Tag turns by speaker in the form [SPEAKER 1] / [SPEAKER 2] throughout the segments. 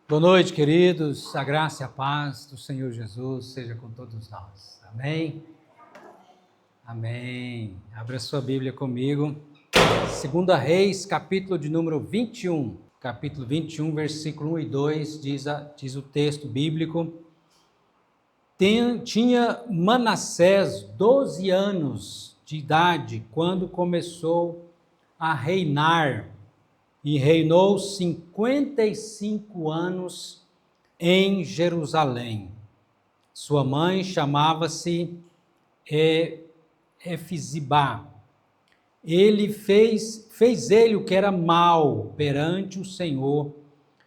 [SPEAKER 1] Boa noite, queridos. A graça e a paz do Senhor Jesus seja com todos nós. Amém? Amém. Abra sua Bíblia comigo. 2 Reis, capítulo de número 21. Capítulo 21, versículo 1 e 2, diz o texto bíblico. Tinha Manassés 12 anos de idade quando começou a reinar e reinou 55 anos em Jerusalém. Sua mãe chamava-se Efizibá. Ele fez ele o que era mal perante o Senhor,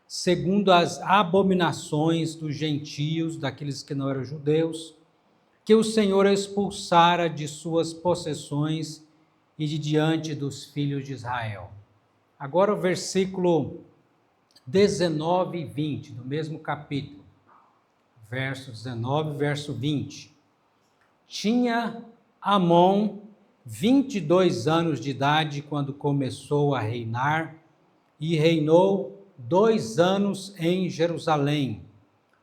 [SPEAKER 1] segundo as abominações dos gentios, daqueles que não eram judeus, que o Senhor expulsara de suas possessões e de diante dos filhos de Israel. Agora o versículo 19 e 20, do mesmo capítulo. Verso 19, verso 20. Tinha Amon 22 anos de idade quando começou a reinar e reinou 2 anos em Jerusalém.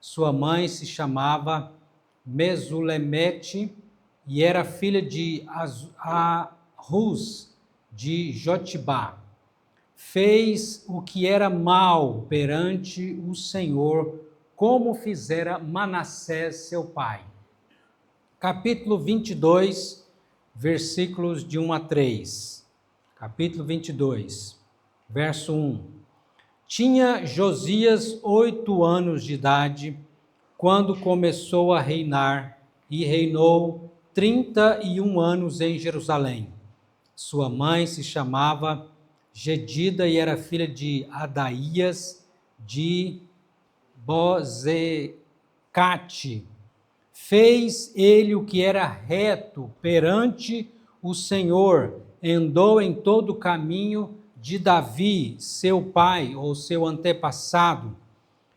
[SPEAKER 1] Sua mãe se chamava Mesulemete e era filha de Arrus de Jotibá. Fez o que era mal perante o Senhor, como fizera Manassés, seu pai. Capítulo 22, versículos de 1 a 3. Capítulo 22, verso 1. Tinha Josias 8 anos de idade, quando começou a reinar, e reinou 31 anos em Jerusalém. Sua mãe se chamava Gedida e era filha de Adaías de Bozecate. Fez ele o que era reto perante o Senhor, andou em todo o caminho de Davi, seu pai ou seu antepassado,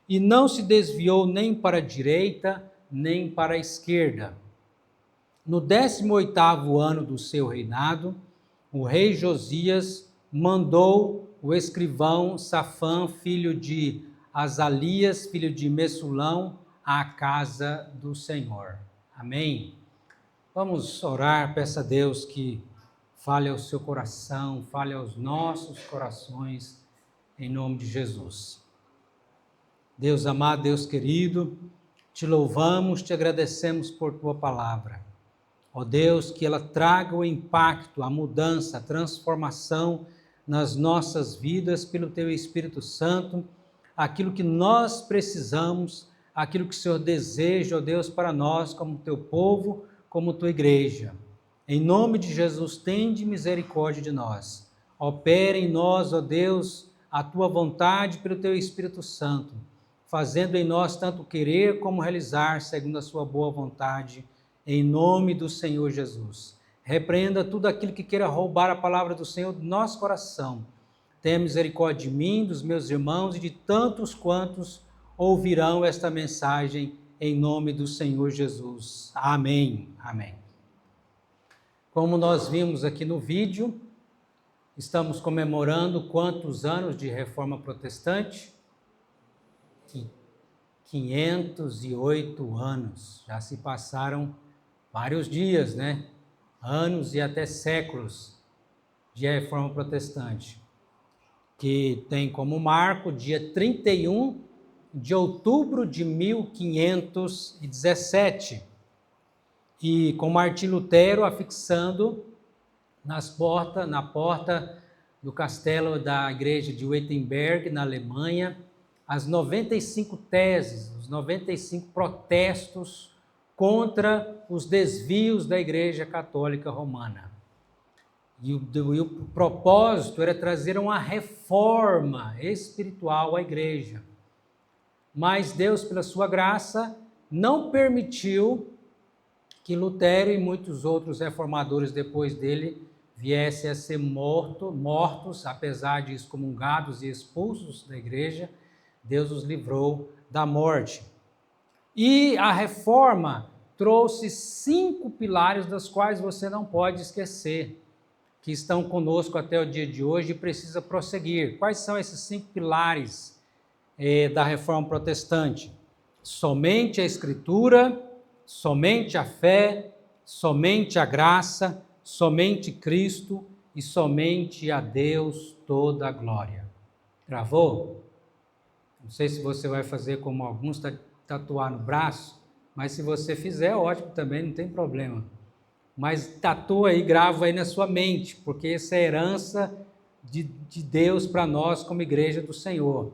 [SPEAKER 1] e não se desviou nem para a direita, nem para a esquerda. No 18º ano do seu reinado, o rei Josias mandou o escrivão Safã, filho de Azalias, filho de Messulão, à casa do Senhor. Amém? Vamos orar, peça a Deus que fale ao seu coração, fale aos nossos corações, em nome de Jesus. Deus amado, Deus querido, te louvamos, te agradecemos por tua palavra. Ó Deus, que ela traga o impacto, a mudança, a transformação nas nossas vidas pelo teu Espírito Santo, aquilo que nós precisamos, aquilo que o Senhor deseja, ó Deus, para nós, como teu povo, como tua igreja. Em nome de Jesus, tende misericórdia de nós. Opera em nós, ó Deus, a tua vontade pelo teu Espírito Santo, fazendo em nós tanto querer como realizar, segundo a sua boa vontade, em nome do Senhor Jesus. Repreenda tudo aquilo que queira roubar a palavra do Senhor do nosso coração. Tenha misericórdia de mim, dos meus irmãos e de tantos quantos ouvirão esta mensagem em nome do Senhor Jesus. Amém. Amém. Como nós vimos aqui no vídeo, estamos comemorando quantos anos de Reforma Protestante? 508 anos. Já se passaram vários dias, né? Anos e até séculos de Reforma Protestante, que tem como marco dia 31 de outubro de 1517, e com Martim Lutero afixando na porta do castelo da igreja de Wittenberg, na Alemanha, as 95 teses, os 95 protestos contra os desvios da Igreja Católica Romana. E o propósito era trazer uma reforma espiritual à igreja. Mas Deus, pela sua graça, não permitiu que Lutero e muitos outros reformadores depois dele viessem a ser mortos, apesar de excomungados e expulsos da igreja. Deus os livrou da morte. E a reforma trouxe 5 pilares, das quais você não pode esquecer, que estão conosco até o dia de hoje e precisa prosseguir. Quais são esses 5 pilares da Reforma Protestante. Somente a Escritura, somente a fé, somente a graça, somente Cristo e somente a Deus toda a glória. Gravou? Não sei se você vai fazer como alguns, tatuar no braço, mas se você fizer, ótimo também, não tem problema. Mas tatua aí, grava aí na sua mente, porque essa é a herança de Deus para nós como igreja do Senhor.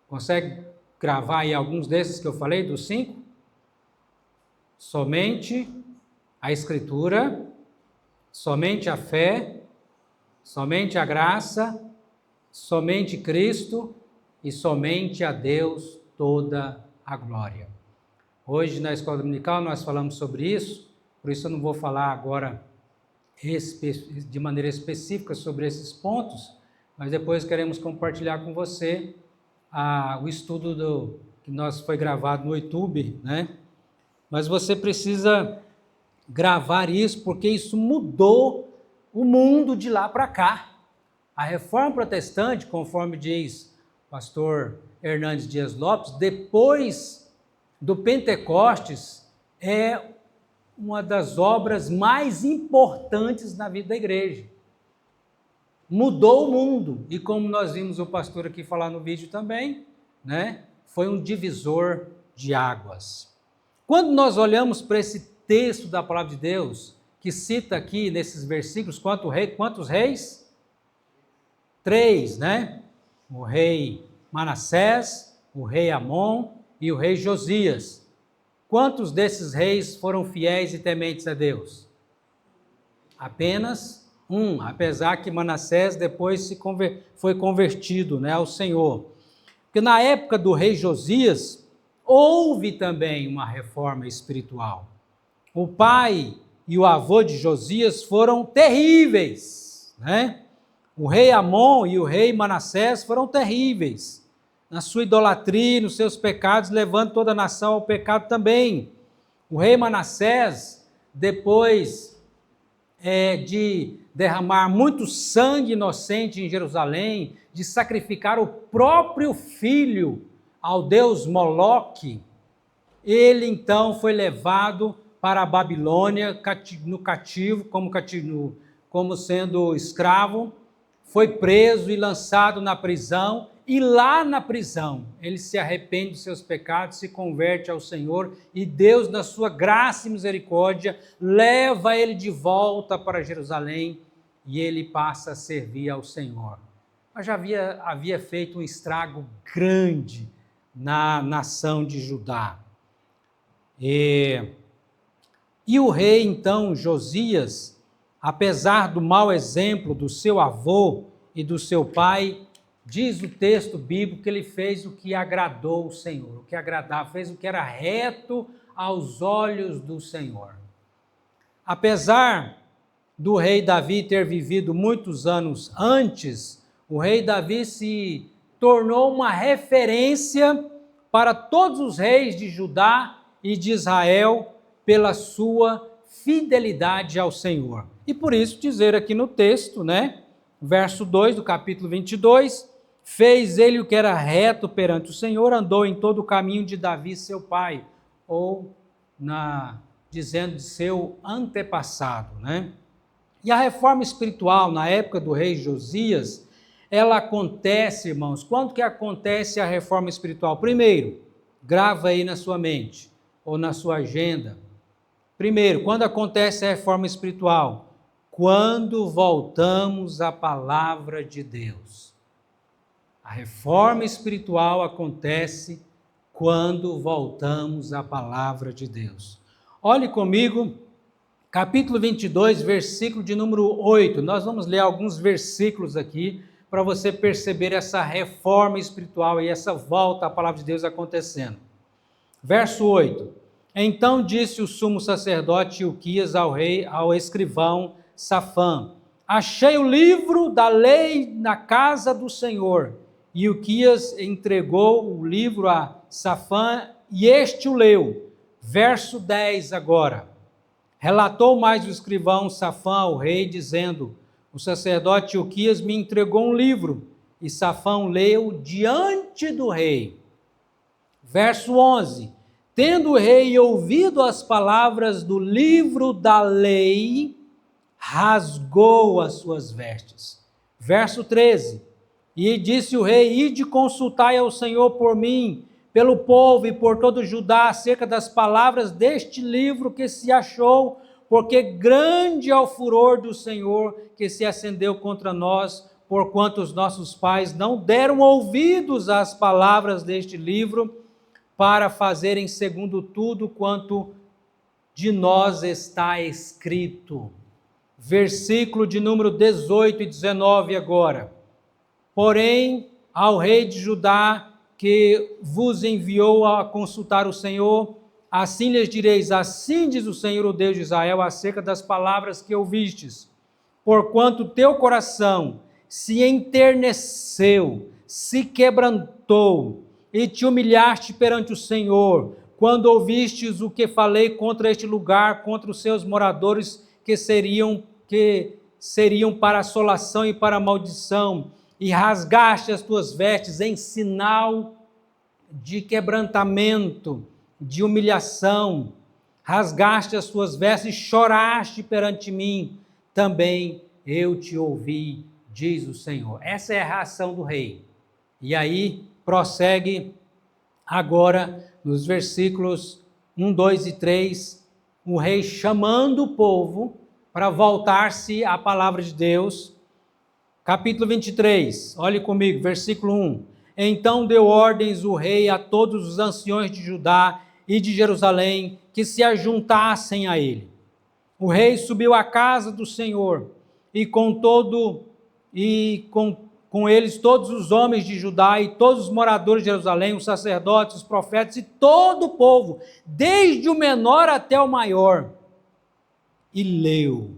[SPEAKER 1] Consegue gravar aí alguns desses que eu falei, dos 5? Somente a Escritura, somente a fé, somente a graça, somente Cristo e somente a Deus toda a glória. Hoje na escola dominical nós falamos sobre isso, por isso eu não vou falar agora de maneira específica sobre esses pontos, mas depois queremos compartilhar com você o estudo que foi gravado no YouTube, né? Mas você precisa gravar isso, porque isso mudou o mundo de lá para cá. A Reforma Protestante, conforme diz o pastor Hernandes Dias Lopes, depois do Pentecostes, é uma das obras mais importantes na vida da igreja. Mudou o mundo, e como nós vimos o pastor aqui falar no vídeo também, né, foi um divisor de águas. Quando nós olhamos para esse texto da palavra de Deus, que cita aqui nesses versículos, quantos reis? 3, né? O rei Manassés, o rei Amon e o rei Josias. Quantos desses reis foram fiéis e tementes a Deus? Apenas um, apesar que Manassés depois foi convertido, né, ao Senhor. Porque na época do rei Josias, houve também uma reforma espiritual. O pai e o avô de Josias foram terríveis, né? O rei Amon e o rei Manassés foram terríveis na sua idolatria, nos seus pecados, levando toda a nação ao pecado também. O rei Manassés, depois de derramar muito sangue inocente em Jerusalém, de sacrificar o próprio filho ao deus Moloque, ele então foi levado para a Babilônia no cativo, como sendo escravo, foi preso e lançado na prisão, e lá na prisão ele se arrepende dos seus pecados, se converte ao Senhor, e Deus, na sua graça e misericórdia, leva ele de volta para Jerusalém, e ele passa a servir ao Senhor. Mas já havia feito um estrago grande na nação de Judá. E o rei, então, Josias, apesar do mau exemplo do seu avô e do seu pai, diz o texto bíblico que ele fez o que agradou o Senhor, o que agradava, fez o que era reto aos olhos do Senhor. Apesar do rei Davi ter vivido muitos anos antes, o rei Davi se tornou uma referência para todos os reis de Judá e de Israel pela sua fidelidade ao Senhor. E por isso dizer aqui no texto, né, verso 2 do capítulo 22, fez ele o que era reto perante o Senhor, andou em todo o caminho de Davi, seu pai, ou dizendo de seu antepassado, né? E a reforma espiritual na época do rei Josias, ela acontece, irmãos, quando que acontece a reforma espiritual? Primeiro, grava aí na sua mente, ou na sua agenda. Primeiro, quando acontece a reforma espiritual? Quando voltamos à palavra de Deus. A reforma espiritual acontece quando voltamos à palavra de Deus. Olhe comigo, capítulo 22, versículo de número 8. Nós vamos ler alguns versículos aqui para você perceber essa reforma espiritual e essa volta à palavra de Deus acontecendo. Verso 8. Então disse o sumo sacerdote Ilquias ao escrivão Safã: achei o livro da lei na casa do Senhor. E Ilquias entregou o livro a Safã e este o leu. Verso 10 agora. Relatou mais o escrivão Safã ao rei, dizendo: o sacerdote Ilquias me entregou um livro, E Safão leu diante do rei. Verso 11. Tendo o rei ouvido as palavras do livro da lei, rasgou as suas vestes. Verso 13. E disse o rei: ide consultai ao Senhor por mim, pelo povo e por todo Judá, acerca das palavras deste livro que se achou, porque grande é o furor do Senhor que se acendeu contra nós, porquanto os nossos pais não deram ouvidos às palavras deste livro, para fazerem segundo tudo quanto de nós está escrito. Versículo de número 18 e 19 agora. Porém, ao rei de Judá, que vos enviou a consultar o Senhor, assim lhes direis: assim diz o Senhor, o Deus de Israel, acerca das palavras que ouvistes. Porquanto teu coração se enterneceu, se quebrantou, e te humilhaste perante o Senhor, quando ouvistes o que falei contra este lugar, contra os seus moradores, que seriam para assolação e para maldição, e rasgaste as tuas vestes em sinal de quebrantamento, de humilhação, rasgaste as tuas vestes e choraste perante mim, também eu te ouvi, diz o Senhor. Essa é a reação do rei. E aí prossegue agora nos versículos 1, 2 e 3, o rei chamando o povo para voltar-se à palavra de Deus. Capítulo 23, olhe comigo, versículo 1. Então deu ordens o rei a todos os anciões de Judá e de Jerusalém que se ajuntassem a ele. O rei subiu à casa do Senhor e com eles todos os homens de Judá e todos os moradores de Jerusalém, os sacerdotes, os profetas e todo o povo, desde o menor até o maior, e leu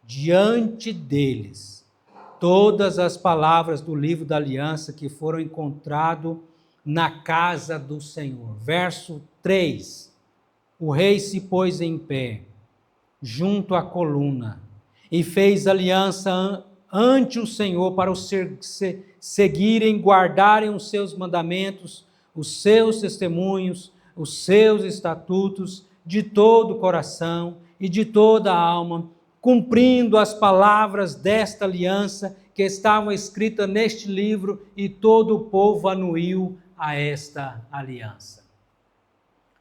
[SPEAKER 1] diante deles todas as palavras do livro da aliança que foram encontrado na casa do Senhor. Verso 3. O rei se pôs em pé junto à coluna e fez aliança ante o Senhor para os seguirem, guardarem os seus mandamentos, os seus testemunhos, os seus estatutos de todo o coração e de toda a alma, cumprindo as palavras desta aliança que estavam escritas neste livro, e todo o povo anuiu a esta aliança.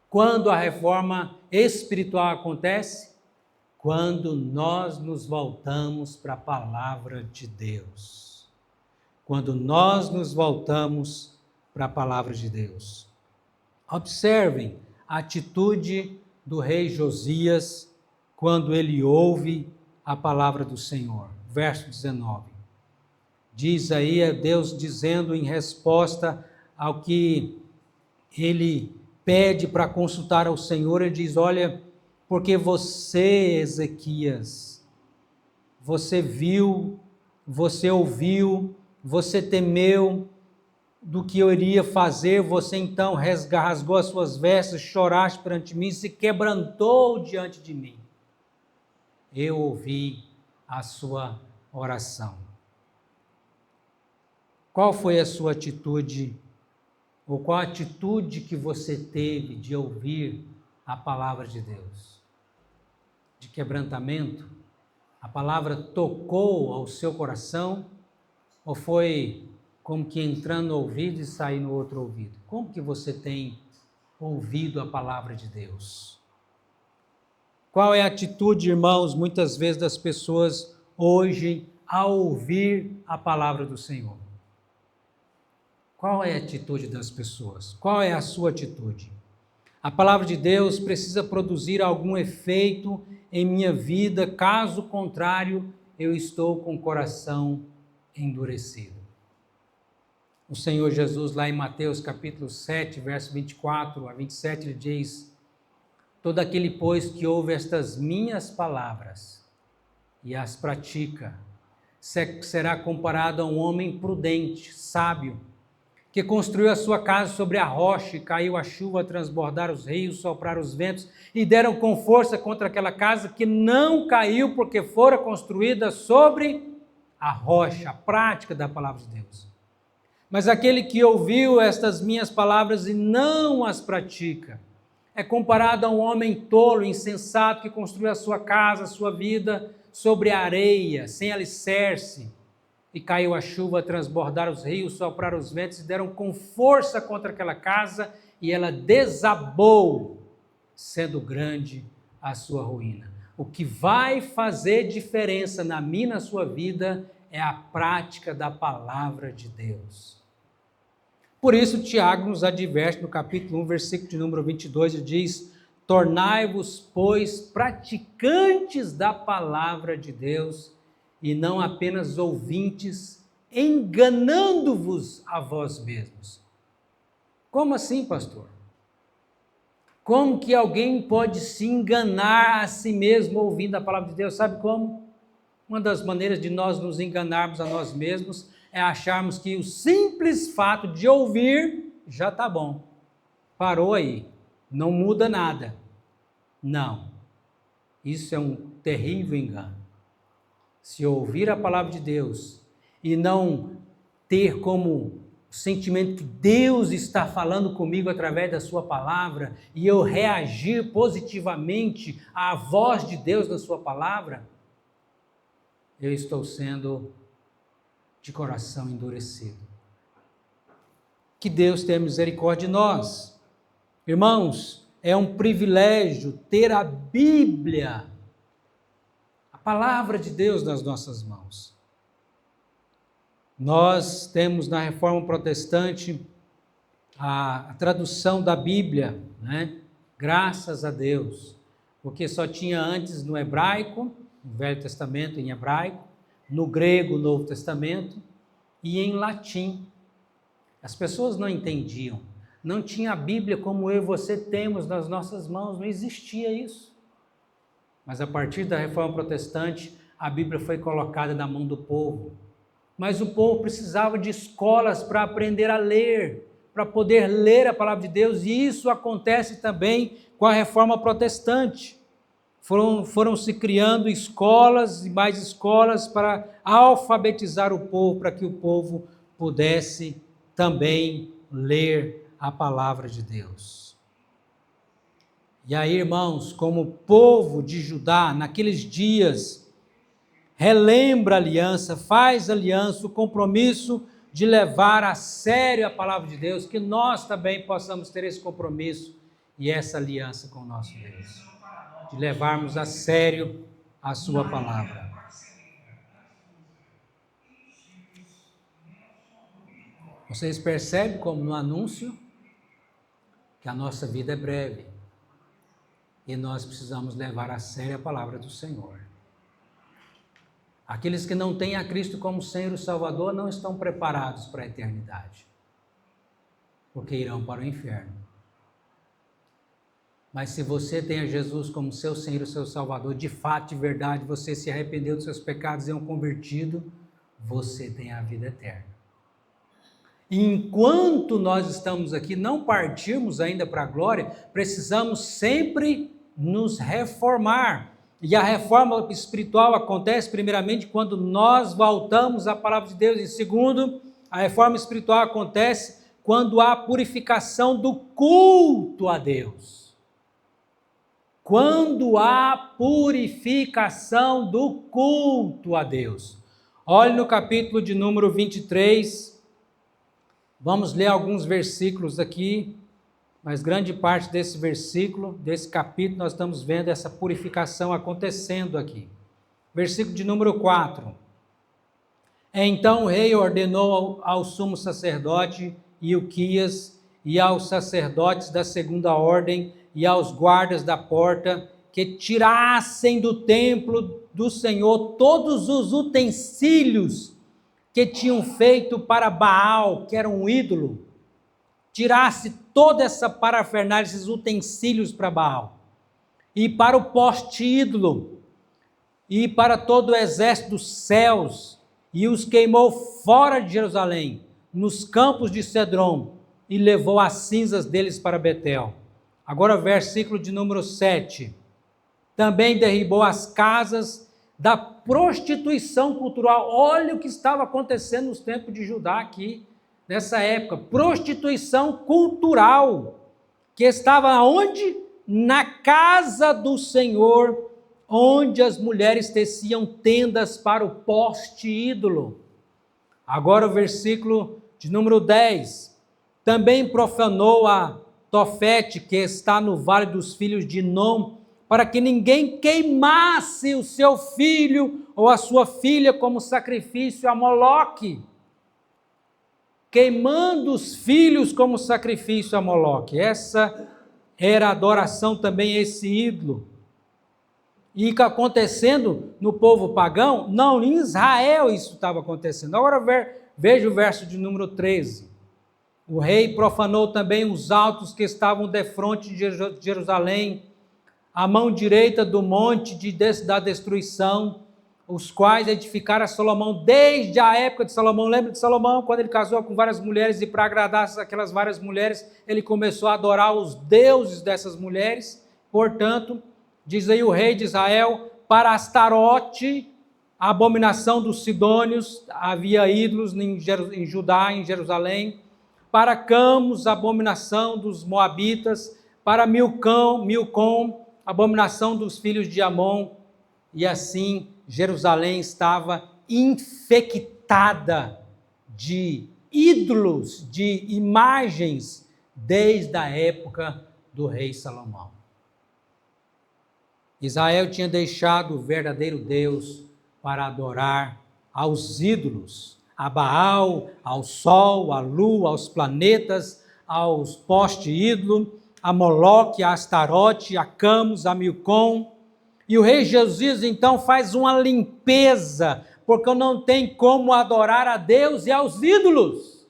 [SPEAKER 1] Quando a reforma espiritual acontece? Quando nós nos voltamos para a palavra de Deus. Quando nós nos voltamos para a palavra de Deus. Observem a atitude do rei Josias quando ele ouve a palavra do Senhor. Verso 19. Diz aí a Deus dizendo em resposta ao que ele pede para consultar ao Senhor, ele diz: olha, porque você, Ezequias, você viu, você ouviu, você temeu do que eu iria fazer, você então rasgou as suas vestes, choraste perante mim, se quebrantou diante de mim. Eu ouvi a sua oração. Qual foi a sua atitude, ou qual a atitude que você teve de ouvir a palavra de Deus? De quebrantamento? A palavra tocou ao seu coração? Ou foi como que entrando no ouvido e saindo no outro ouvido? Como que você tem ouvido a palavra de Deus? Qual é a atitude, irmãos, muitas vezes das pessoas hoje ao ouvir a palavra do Senhor? Qual é a atitude das pessoas? Qual é a sua atitude? A palavra de Deus precisa produzir algum efeito em minha vida, caso contrário, eu estou com o coração endurecido. O Senhor Jesus, lá em Mateus capítulo 7, verso 24 a 27, ele diz: todo aquele, pois, que ouve estas minhas palavras e as pratica, será comparado a um homem prudente, sábio, que construiu a sua casa sobre a rocha, e caiu a chuva, a transbordar os rios, soprar os ventos, e deram com força contra aquela casa, que não caiu, porque fora construída sobre a rocha, a prática da palavra de Deus. Mas aquele que ouviu estas minhas palavras e não as pratica, é comparado a um homem tolo, insensato, que construiu a sua casa, a sua vida, sobre a areia, sem alicerce. E caiu a chuva, transbordaram os rios, sopraram os ventos e deram com força contra aquela casa, e ela desabou, sendo grande a sua ruína. O que vai fazer diferença na minha e na sua vida é a prática da palavra de Deus. Por isso, Tiago nos adverte no capítulo 1, versículo de número 22, ele diz: tornai-vos, pois, praticantes da palavra de Deus, e não apenas ouvintes, enganando-vos a vós mesmos. Como assim, pastor? Como que alguém pode se enganar a si mesmo ouvindo a palavra de Deus? Sabe como? Uma das maneiras de nós nos enganarmos a nós mesmos é acharmos que o simples fato de ouvir já está bom. Parou aí, não muda nada. Não, isso é um terrível engano. Se ouvir a palavra de Deus e não ter como sentimento que Deus está falando comigo através da sua palavra e eu reagir positivamente à voz de Deus na sua palavra, eu estou sendo de coração endurecido. Que Deus tenha misericórdia de nós. Irmãos, é um privilégio ter a Bíblia, a palavra de Deus nas nossas mãos. Nós temos na Reforma Protestante a tradução da Bíblia, né? Graças a Deus, porque só tinha antes no hebraico, no Velho Testamento em hebraico, no grego, o Novo Testamento, e em latim. As pessoas não entendiam, não tinha a Bíblia como eu e você temos nas nossas mãos, não existia isso. Mas a partir da Reforma Protestante, a Bíblia foi colocada na mão do povo. Mas o povo precisava de escolas para aprender a ler, para poder ler a palavra de Deus, e isso acontece também com a Reforma Protestante. Foram se criando escolas e mais escolas para alfabetizar o povo, para que o povo pudesse também ler a palavra de Deus. E aí, irmãos, como povo de Judá, naqueles dias, relembra a aliança, faz aliança, o compromisso de levar a sério a palavra de Deus, que nós também possamos ter esse compromisso e essa aliança com o nosso Deus, de levarmos a sério a sua palavra. Vocês percebem como no anúncio que a nossa vida é breve e nós precisamos levar a sério a palavra do Senhor. Aqueles que não têm a Cristo como Senhor e Salvador não estão preparados para a eternidade, porque irão para o inferno. Mas se você tem a Jesus como seu Senhor e seu Salvador, de fato, de verdade, você se arrependeu dos seus pecados e é um convertido, você tem a vida eterna. E enquanto nós estamos aqui, não partirmos ainda para a glória, precisamos sempre nos reformar. E a reforma espiritual acontece primeiramente quando nós voltamos à palavra de Deus. E segundo, a reforma espiritual acontece quando há purificação do culto a Deus. Quando há purificação do culto a Deus. Olhe no capítulo de número 23, vamos ler alguns versículos aqui, mas grande parte desse versículo, desse capítulo, nós estamos vendo essa purificação acontecendo aqui. Versículo de número 4. Então o rei ordenou ao sumo sacerdote Ilquias e aos sacerdotes da segunda ordem e aos guardas da porta que tirassem do templo do Senhor todos os utensílios que tinham feito para Baal, que era um ídolo. Tirasse toda essa parafernália, esses utensílios para Baal, e para o poste ídolo, e para todo o exército dos céus, e os queimou fora de Jerusalém, nos campos de Cedron, e levou as cinzas deles para Betel. Agora versículo de número 7. Também derribou as casas da prostituição cultural. Olha o que estava acontecendo nos tempos de Judá aqui. nessa época, prostituição cultural, que estava onde? Na casa do Senhor, onde as mulheres teciam tendas para o poste ídolo. Agora o versículo de número 10. Também profanou a Tofete, que está no vale dos filhos de Nom, para que ninguém queimasse o seu filho ou a sua filha como sacrifício a Moloque. Queimando os filhos como sacrifício a Moloque. Essa era a adoração também a esse ídolo. E que acontecendo no povo pagão? Não, em Israel isso estava acontecendo. Agora veja o verso de número 13. O rei profanou também os altos que estavam defronte de Jerusalém, a mão direita do monte da destruição, os quais edificaram Salomão desde a época de Salomão. Lembra de Salomão, quando ele casou com várias mulheres e para agradar aquelas várias mulheres, ele começou a adorar os deuses dessas mulheres. Portanto, diz aí o rei de Israel, para Astarote, a abominação dos sidônios, havia ídolos em Judá, em Jerusalém. Para Camus, a abominação dos moabitas. Para Milcom, a abominação dos filhos de Amon. E assim Jerusalém estava infectada de ídolos, de imagens, desde a época do rei Salomão. Israel tinha deixado o verdadeiro Deus para adorar aos ídolos, a Baal, ao sol, à lua, aos planetas, aos postes ídolo, a Moloque, a Astarote, a Camus, a Milcom. E o rei Josias então faz uma limpeza, porque não tem como adorar a Deus e aos ídolos.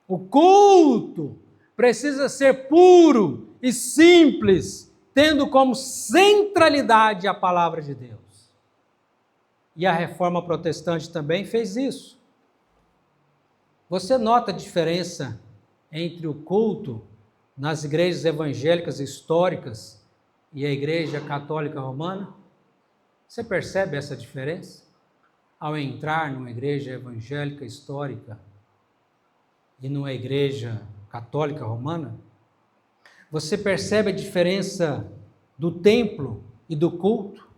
[SPEAKER 1] O culto precisa ser puro e simples, tendo como centralidade a palavra de Deus. E a reforma protestante também fez isso. Você nota a diferença entre o culto nas igrejas evangélicas históricas e a igreja católica romana? Você percebe essa diferença? Ao entrar numa igreja evangélica histórica e numa igreja católica romana, você percebe a diferença do templo e do culto?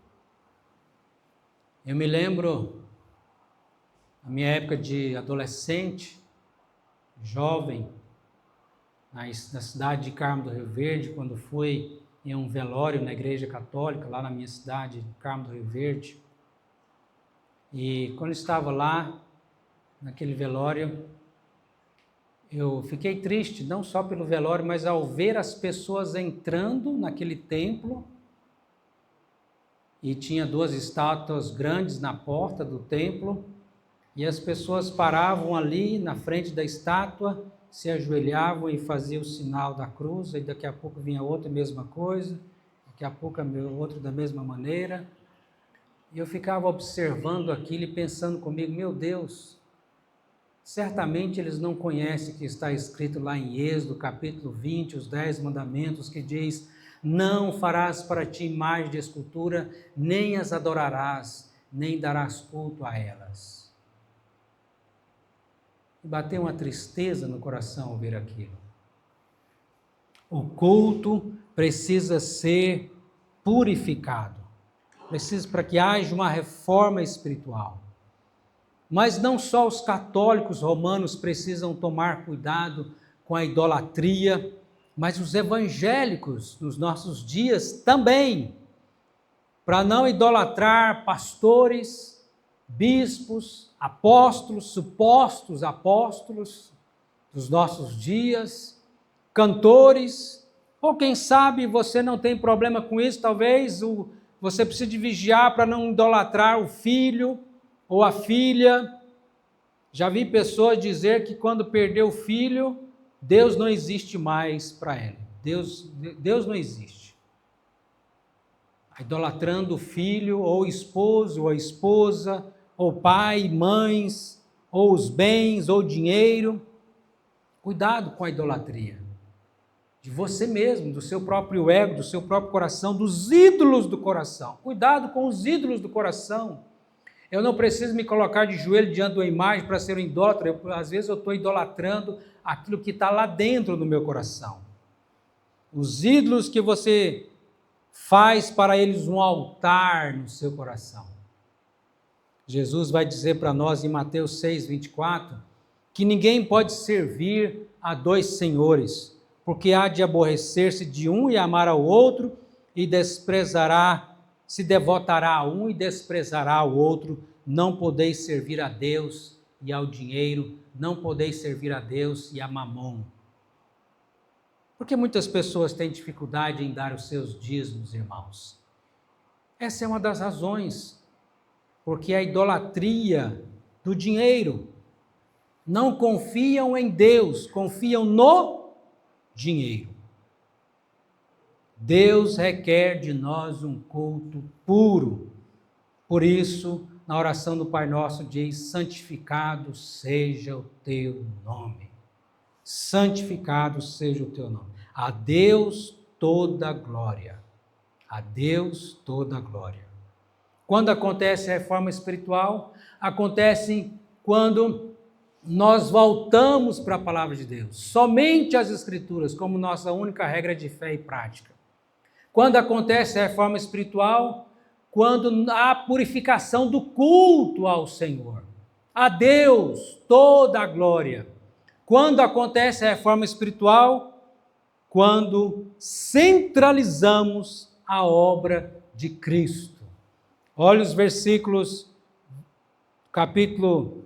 [SPEAKER 1] Eu me lembro, na minha época de adolescente, jovem, na cidade de Carmo do Rio Verde, quando fui em um velório na igreja católica, lá na minha cidade de Carmo do Rio Verde. E quando estava lá, naquele velório, eu fiquei triste, não só pelo velório, mas ao ver as pessoas entrando naquele templo, e tinha 2 estátuas grandes na porta do templo, e as pessoas paravam ali na frente da estátua, se ajoelhavam e faziam o sinal da cruz, e daqui a pouco vinha outra mesma coisa, daqui a pouco outro da mesma maneira, e eu ficava observando aquilo e pensando comigo, meu Deus, certamente eles não conhecem o que está escrito lá em Êxodo, capítulo 20, os 10 mandamentos, que diz: não farás para ti imagem de escultura, nem as adorarás, nem darás culto a elas. E bateu uma tristeza no coração ao ver aquilo. O culto precisa ser purificado, precisa para que haja uma reforma espiritual. Mas não só os católicos romanos precisam tomar cuidado com a idolatria, mas os evangélicos nos nossos dias também, para não idolatrar pastores, bispos, apóstolos, supostos apóstolos dos nossos dias, cantores, ou quem sabe você não tem problema com isso, talvez você precise vigiar para não idolatrar o filho ou a filha. Já vi pessoas dizer que quando perdeu o filho, Deus não existe mais para ela. Deus não existe. Idolatrando o filho, ou o esposo, ou a esposa, ou pai, mães, ou os bens, ou o dinheiro. Cuidado com a idolatria. De você mesmo, do seu próprio ego, do seu próprio coração, dos ídolos do coração. Cuidado com os ídolos do coração. Eu não preciso me colocar de joelho diante de uma imagem para ser um idólatra. Às vezes eu estou idolatrando aquilo que está lá dentro do meu coração. Os ídolos que você faz para eles um altar no seu coração. Jesus vai dizer para nós em Mateus 6, 24, que ninguém pode servir a dois senhores, porque há de aborrecer-se de um e amar ao outro, e se devotará a um e desprezará ao outro. Não podeis servir a Deus e ao dinheiro, não podeis servir a Deus e a Mamon. Porque muitas pessoas têm dificuldade em dar os seus dízimos, irmãos. Essa é uma das razões, porque a idolatria do dinheiro. Não confiam em Deus, confiam no dinheiro. Deus requer de nós um culto puro. Por isso, na oração do Pai Nosso diz: santificado seja o teu nome. Santificado seja o teu nome. A Deus toda a glória. A Deus toda a glória. Quando acontece a reforma espiritual, acontece quando nós voltamos para a palavra de Deus. Somente as Escrituras como nossa única regra de fé e prática. Quando acontece a reforma espiritual, quando há a purificação do culto ao Senhor. A Deus toda a glória. Quando acontece a reforma espiritual, quando centralizamos a obra de Cristo. Olha os versículos, capítulo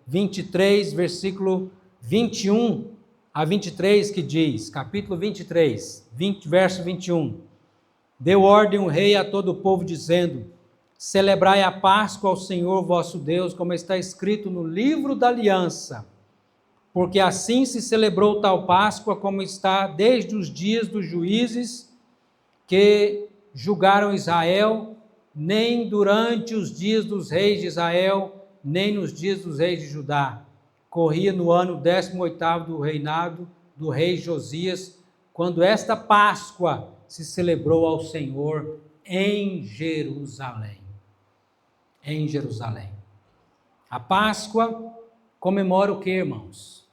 [SPEAKER 1] 23, versículo 21 a 23, que diz, capítulo 23, verso 21. Deu ordem o rei a todo o povo, dizendo: celebrai a Páscoa ao Senhor vosso Deus, como está escrito no livro da aliança. Porque assim se celebrou tal Páscoa, como está desde os dias dos juízes que julgaram Israel, nem durante os dias dos reis de Israel, nem nos dias dos reis de Judá. Corria no ano 18º do reinado do rei Josias, quando esta Páscoa se celebrou ao Senhor em Jerusalém. Em Jerusalém. A Páscoa comemora o que, irmãos?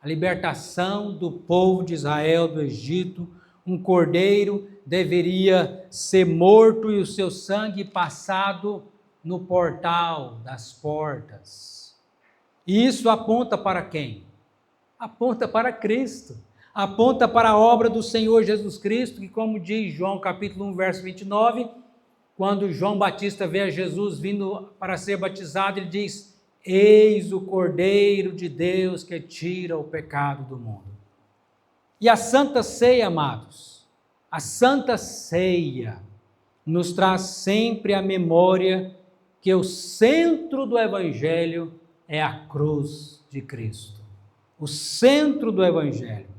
[SPEAKER 1] A libertação do povo de Israel do Egito. Um cordeiro deveria ser morto e o seu sangue passado no portal das portas. E isso aponta para quem? Aponta para Cristo. Aponta para a obra do Senhor Jesus Cristo, que, como diz João capítulo 1, verso 29, quando João Batista vê a Jesus vindo para ser batizado, ele diz: eis o Cordeiro de Deus que tira o pecado do mundo. E a Santa Ceia, amados, a Santa Ceia nos traz sempre a memória que o centro do Evangelho é a cruz de Cristo. O centro do Evangelho.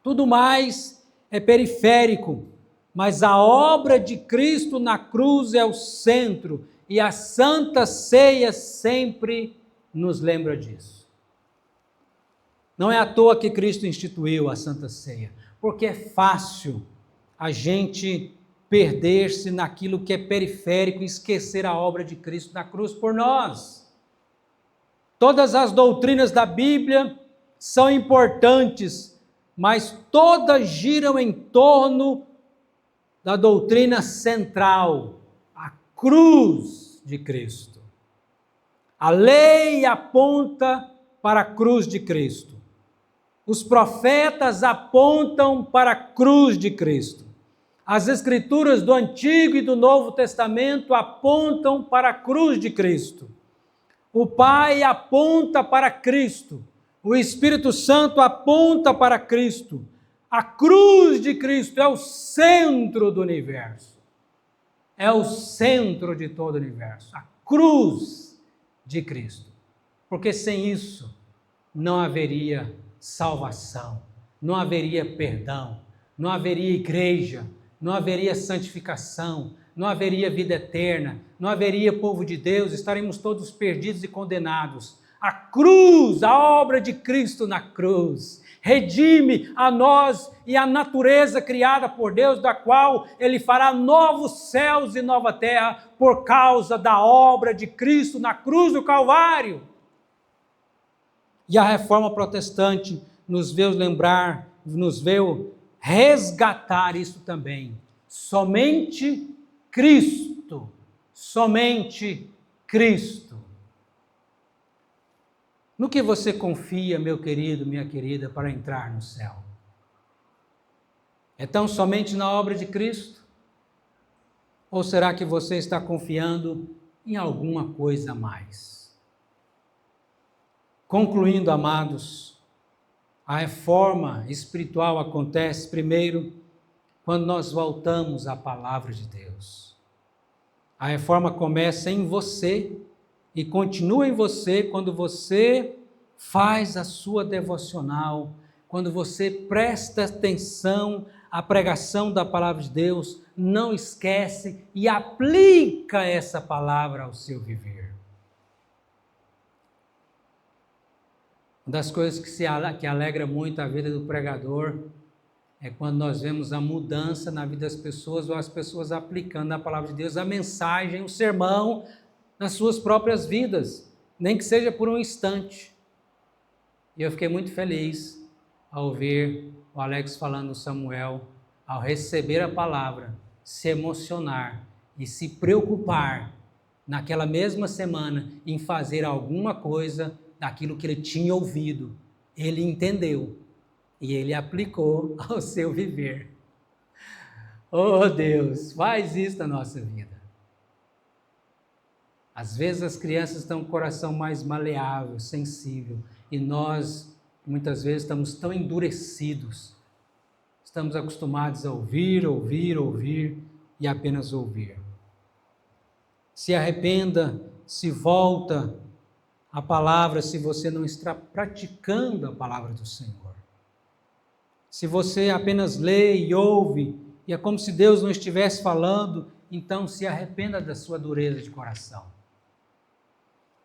[SPEAKER 1] Tudo mais é periférico, mas a obra de Cristo na cruz é o centro, e a Santa Ceia sempre nos lembra disso. Não é à toa que Cristo instituiu a Santa Ceia, porque é fácil a gente perder-se naquilo que é periférico e esquecer a obra de Cristo na cruz por nós. Todas as doutrinas da Bíblia são importantes, mas todas giram em torno da doutrina central, a cruz de Cristo. A lei aponta para a cruz de Cristo. Os profetas apontam para a cruz de Cristo. As Escrituras do Antigo e do Novo Testamento apontam para a cruz de Cristo. O Pai aponta para Cristo. O Espírito Santo aponta para Cristo. A cruz de Cristo é o centro do universo. É o centro de todo o universo. A cruz de Cristo. Porque sem isso não haveria salvação, não haveria perdão, não haveria igreja, não haveria santificação, não haveria vida eterna, não haveria povo de Deus, estaremos todos perdidos e condenados. A cruz, a obra de Cristo na cruz, redime a nós e a natureza criada por Deus, da qual Ele fará novos céus e nova terra, por causa da obra de Cristo na cruz do Calvário. E a reforma protestante nos veio lembrar, nos veio resgatar isso também. Somente Cristo, somente Cristo. No que você confia, meu querido, minha querida, para entrar no céu? É tão somente na obra de Cristo? Ou será que você está confiando em alguma coisa a mais? Concluindo, amados, a reforma espiritual acontece primeiro quando nós voltamos à palavra de Deus. A reforma começa em você e continua em você quando você faz a sua devocional, quando você presta atenção à pregação da palavra de Deus, não esquece e aplica essa palavra ao seu viver. Uma das coisas que alegra muito a vida do pregador é quando nós vemos a mudança na vida das pessoas, ou as pessoas aplicando na palavra de Deus a mensagem, o sermão, nas suas próprias vidas, nem que seja por um instante. E eu fiquei muito feliz ao ouvir o Alex falando, Samuel, ao receber a palavra, se emocionar e se preocupar naquela mesma semana em fazer alguma coisa daquilo que ele tinha ouvido. Ele entendeu e ele aplicou ao seu viver. Oh Deus, faz isso na nossa vida. Às vezes as crianças estão com o coração mais maleável, sensível, e nós, muitas vezes, estamos tão endurecidos. Estamos acostumados a ouvir e apenas ouvir. Se arrependa, se volta à palavra, se você não está praticando a palavra do Senhor. Se você apenas lê e ouve, e é como se Deus não estivesse falando, então se arrependa da sua dureza de coração.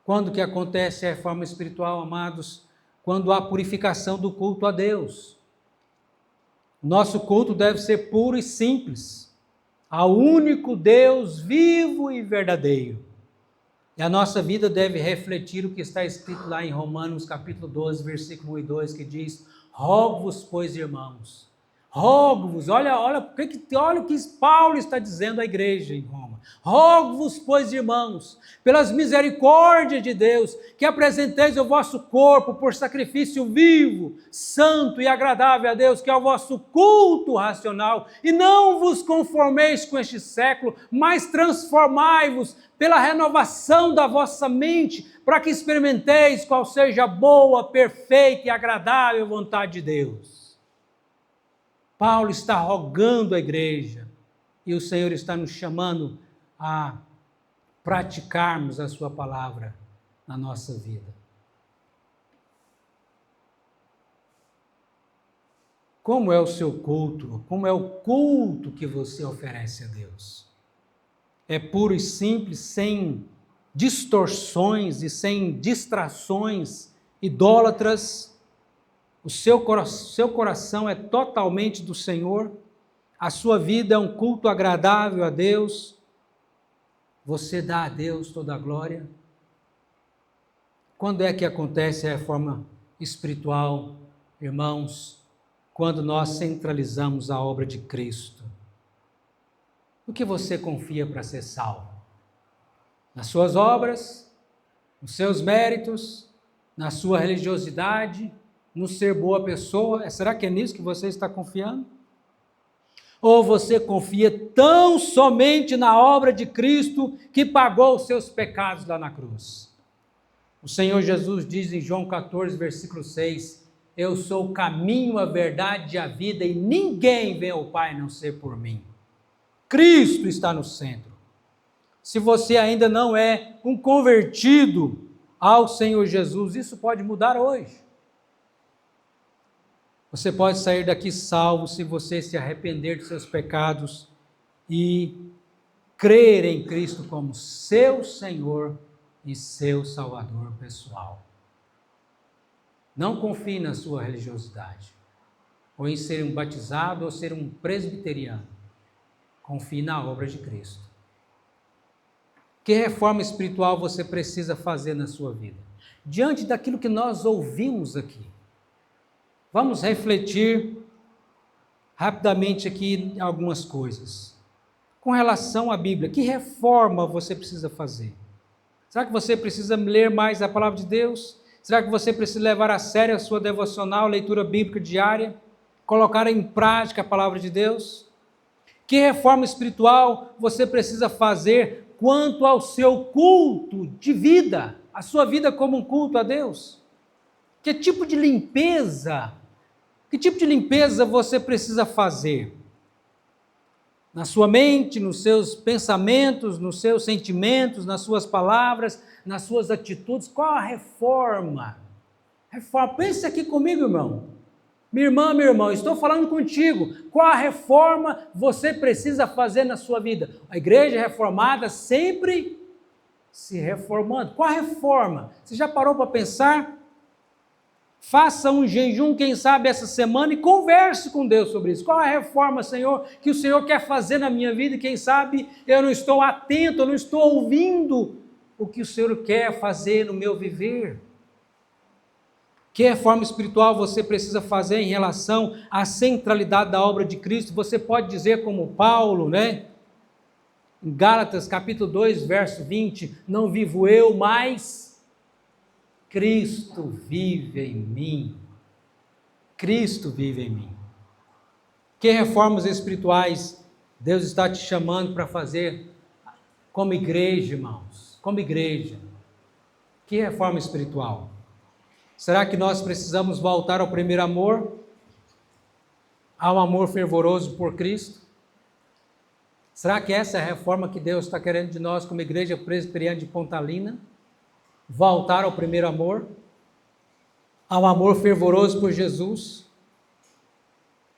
[SPEAKER 1] Quando que acontece a reforma espiritual, amados? Quando há purificação do culto a Deus. Nosso culto deve ser puro e simples, ao único Deus vivo e verdadeiro. E a nossa vida deve refletir o que está escrito lá em Romanos capítulo 12, versículo 1 e 2, que diz: rogo-vos, pois, irmãos, rogo-vos, olha o que Paulo está dizendo à igreja em Roma. Rogo-vos, pois, irmãos, pelas misericórdias de Deus, que apresenteis o vosso corpo por sacrifício vivo, santo e agradável a Deus, que é o vosso culto racional, e não vos conformeis com este século, mas transformai-vos pela renovação da vossa mente, para que experimenteis qual seja a boa, perfeita e agradável vontade de Deus. Paulo está rogando à igreja, e o Senhor está nos chamando a praticarmos a sua palavra na nossa vida. Como é o seu culto? Como é o culto que você oferece a Deus? É puro e simples, sem distorções e sem distrações idólatras? O seu coração é totalmente do Senhor? A sua vida é um culto agradável a Deus? Você dá a Deus toda a glória? Quando é que acontece a reforma espiritual, irmãos? Quando nós centralizamos a obra de Cristo. O que você confia para ser salvo? Nas suas obras, nos seus méritos, na sua religiosidade, no ser boa pessoa? Será que é nisso que você está confiando? Ou você confia tão somente na obra de Cristo que pagou os seus pecados lá na cruz? O Senhor Jesus diz em João 14, versículo 6, eu sou o caminho, a verdade e a vida, e ninguém vem ao Pai a não ser por mim. Cristo está no centro. Se você ainda não é um convertido ao Senhor Jesus, isso pode mudar hoje. Você pode sair daqui salvo se você se arrepender dos seus pecados e crer em Cristo como seu Senhor e seu Salvador pessoal. Não confie na sua religiosidade, ou em ser um batizado ou ser um presbiteriano. Confie na obra de Cristo. Que reforma espiritual você precisa fazer na sua vida? Diante daquilo que nós ouvimos aqui, vamos refletir rapidamente aqui em algumas coisas. Com relação à Bíblia, que reforma você precisa fazer? Será que você precisa ler mais a palavra de Deus? Será que você precisa levar a sério a sua devocional, leitura bíblica diária? Colocar em prática a palavra de Deus? Que reforma espiritual você precisa fazer quanto ao seu culto de vida, a sua vida como um culto a Deus? Que tipo de limpeza você precisa fazer? Na sua mente, nos seus pensamentos, nos seus sentimentos, nas suas palavras, nas suas atitudes, qual a reforma? Pense aqui comigo, irmão. Minha irmã, meu irmão, estou falando contigo. Qual a reforma você precisa fazer na sua vida? A igreja reformada sempre se reformando. Qual a reforma? Você já parou para pensar? Faça um jejum, quem sabe, essa semana e converse com Deus sobre isso. Qual a reforma, Senhor, que o Senhor quer fazer na minha vida? E quem sabe eu não estou atento, eu não estou ouvindo o que o Senhor quer fazer no meu viver. Que reforma espiritual você precisa fazer em relação à centralidade da obra de Cristo? Você pode dizer como Paulo, né? Em Gálatas capítulo 2, verso 20, não vivo eu, mas Cristo vive em mim. Cristo vive em mim. Que reformas espirituais Deus está te chamando para fazer como igreja, irmãos? Como igreja. Que reforma espiritual? Será que nós precisamos voltar ao primeiro amor? Ao amor fervoroso por Cristo? Será que essa é a reforma que Deus está querendo de nós como igreja presbiteriana de Pontalina? Voltar ao primeiro amor? Ao amor fervoroso por Jesus?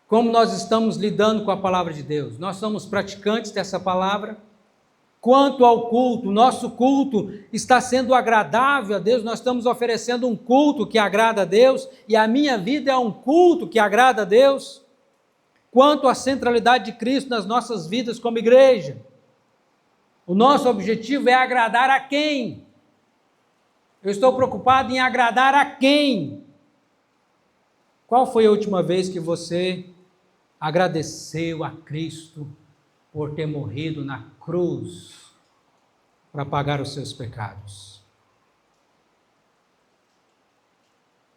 [SPEAKER 1] Como nós estamos lidando com a palavra de Deus? Nós somos praticantes dessa palavra? Quanto ao culto, nosso culto está sendo agradável a Deus, nós estamos oferecendo um culto que agrada a Deus, e a minha vida é um culto que agrada a Deus. Quanto à centralidade de Cristo nas nossas vidas como igreja, o nosso objetivo é agradar a quem? Eu estou preocupado em agradar a quem? Qual foi a última vez que você agradeceu a Cristo por ter morrido na cruz para pagar os seus pecados?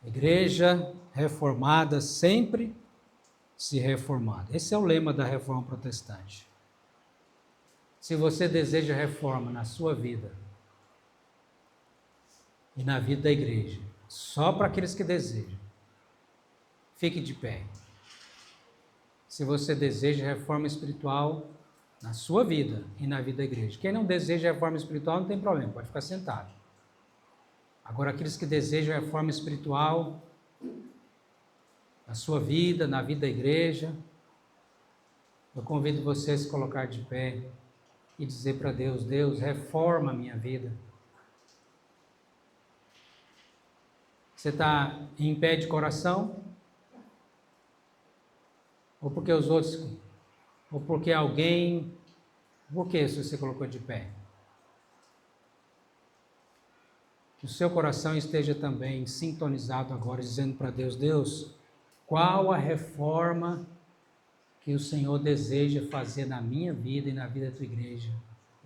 [SPEAKER 1] Igreja reformada sempre se reformando. Esse é o lema da Reforma Protestante. Se você deseja reforma na sua vida e na vida da igreja, só para aqueles que desejam, fique de pé. Se você deseja reforma espiritual na sua vida e na vida da igreja. Quem não deseja reforma espiritual não tem problema, pode ficar sentado. Agora, aqueles que desejam reforma espiritual na sua vida, na vida da igreja, eu convido você a se colocar de pé e dizer para Deus: Deus, reforma a minha vida. Você está em pé de coração? Ou porque os outros... Ou porque alguém... Por que se você colocou de pé? Que o seu coração esteja também sintonizado agora, dizendo para Deus: Deus, qual a reforma que o Senhor deseja fazer na minha vida e na vida da tua igreja?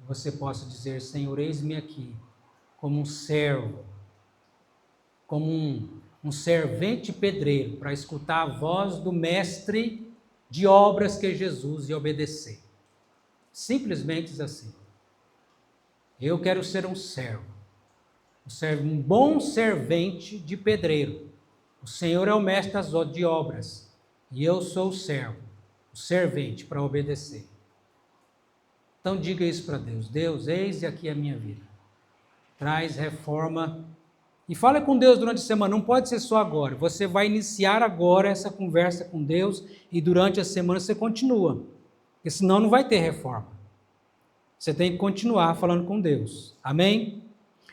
[SPEAKER 1] Você possa dizer: Senhor, eis-me aqui, como um servo, como um servente pedreiro, para escutar a voz do mestre de obras que é Jesus e obedecer. Simplesmente assim. Eu quero ser um servo, um bom servente de pedreiro. O Senhor é o mestre de obras e eu sou o servo, o servente para obedecer. Então diga isso para Deus: Deus, eis aqui a minha vida. Traz reforma. E fala com Deus durante a semana, não pode ser só agora. Você vai iniciar agora essa conversa com Deus e durante a semana você continua. Porque senão não vai ter reforma. Você tem que continuar falando com Deus. Amém?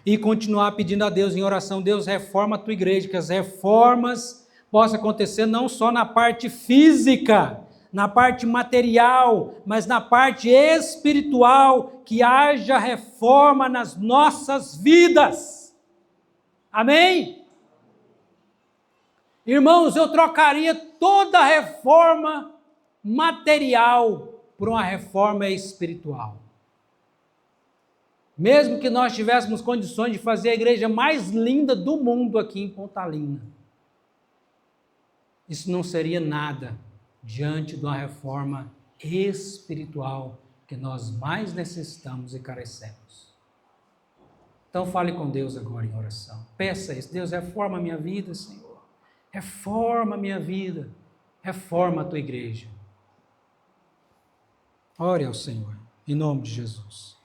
[SPEAKER 1] e continuar pedindo a Deus em oração: Deus, reforma a tua igreja, que as reformas possam acontecer não só na parte física, na parte material, mas na parte espiritual, que haja reforma nas nossas vidas. Amém? Irmãos, eu trocaria toda a reforma material por uma reforma espiritual. Mesmo que nós tivéssemos condições de fazer a igreja mais linda do mundo aqui em Pontalina, isso não seria nada diante de uma reforma espiritual que nós mais necessitamos e carecemos. Então fale com Deus agora em oração. Peça isso: Deus, reforma a minha vida, Senhor. Reforma a minha vida. Reforma a tua igreja. Ore ao Senhor, em nome de Jesus.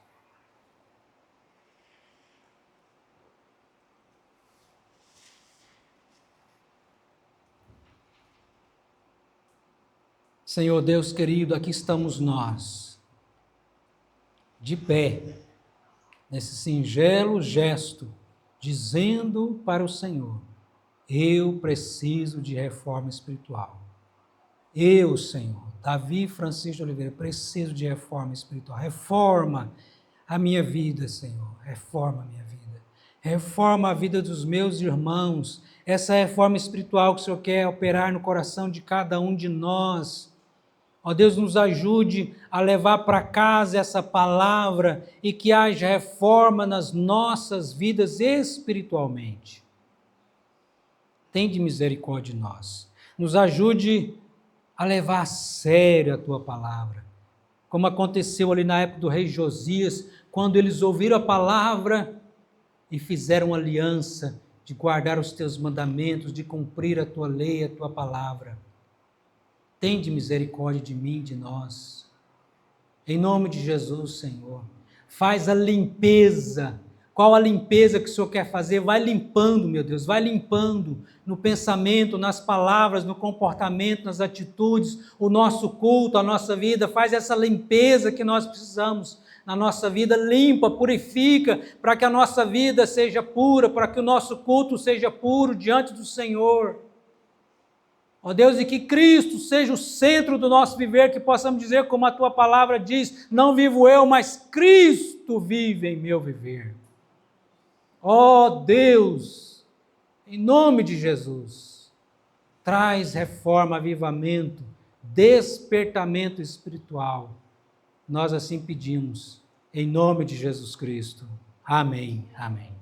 [SPEAKER 1] Senhor Deus querido, aqui estamos nós, de pé, nesse singelo gesto, dizendo para o Senhor: eu preciso de reforma espiritual. Eu, Senhor, Davi Francisco de Oliveira, preciso de reforma espiritual. Reforma a minha vida, Senhor. Reforma a minha vida. Reforma a vida dos meus irmãos. Essa reforma espiritual que o Senhor quer operar no coração de cada um de nós. Ó Deus, nos ajude a levar para casa essa palavra e que haja reforma nas nossas vidas espiritualmente. Tende misericórdia de nós. Nos ajude a levar a sério a tua palavra, como aconteceu ali na época do rei Josias, quando eles ouviram a palavra e fizeram aliança de guardar os teus mandamentos, de cumprir a tua lei, a tua palavra. Tende misericórdia de mim, de nós. Em nome de Jesus, Senhor, faz a limpeza. Qual a limpeza que o Senhor quer fazer? Vai limpando, meu Deus, vai limpando no pensamento, nas palavras, no comportamento, nas atitudes, o nosso culto, a nossa vida. Faz essa limpeza que nós precisamos na nossa vida. Limpa, purifica, para que a nossa vida seja pura, para que o nosso culto seja puro diante do Senhor. Ó Deus, e que Cristo seja o centro do nosso viver, que possamos dizer como a tua palavra diz: não vivo eu, mas Cristo vive em meu viver. Ó Deus, em nome de Jesus, traz reforma, avivamento, despertamento espiritual. Nós assim pedimos, em nome de Jesus Cristo. Amém, amém.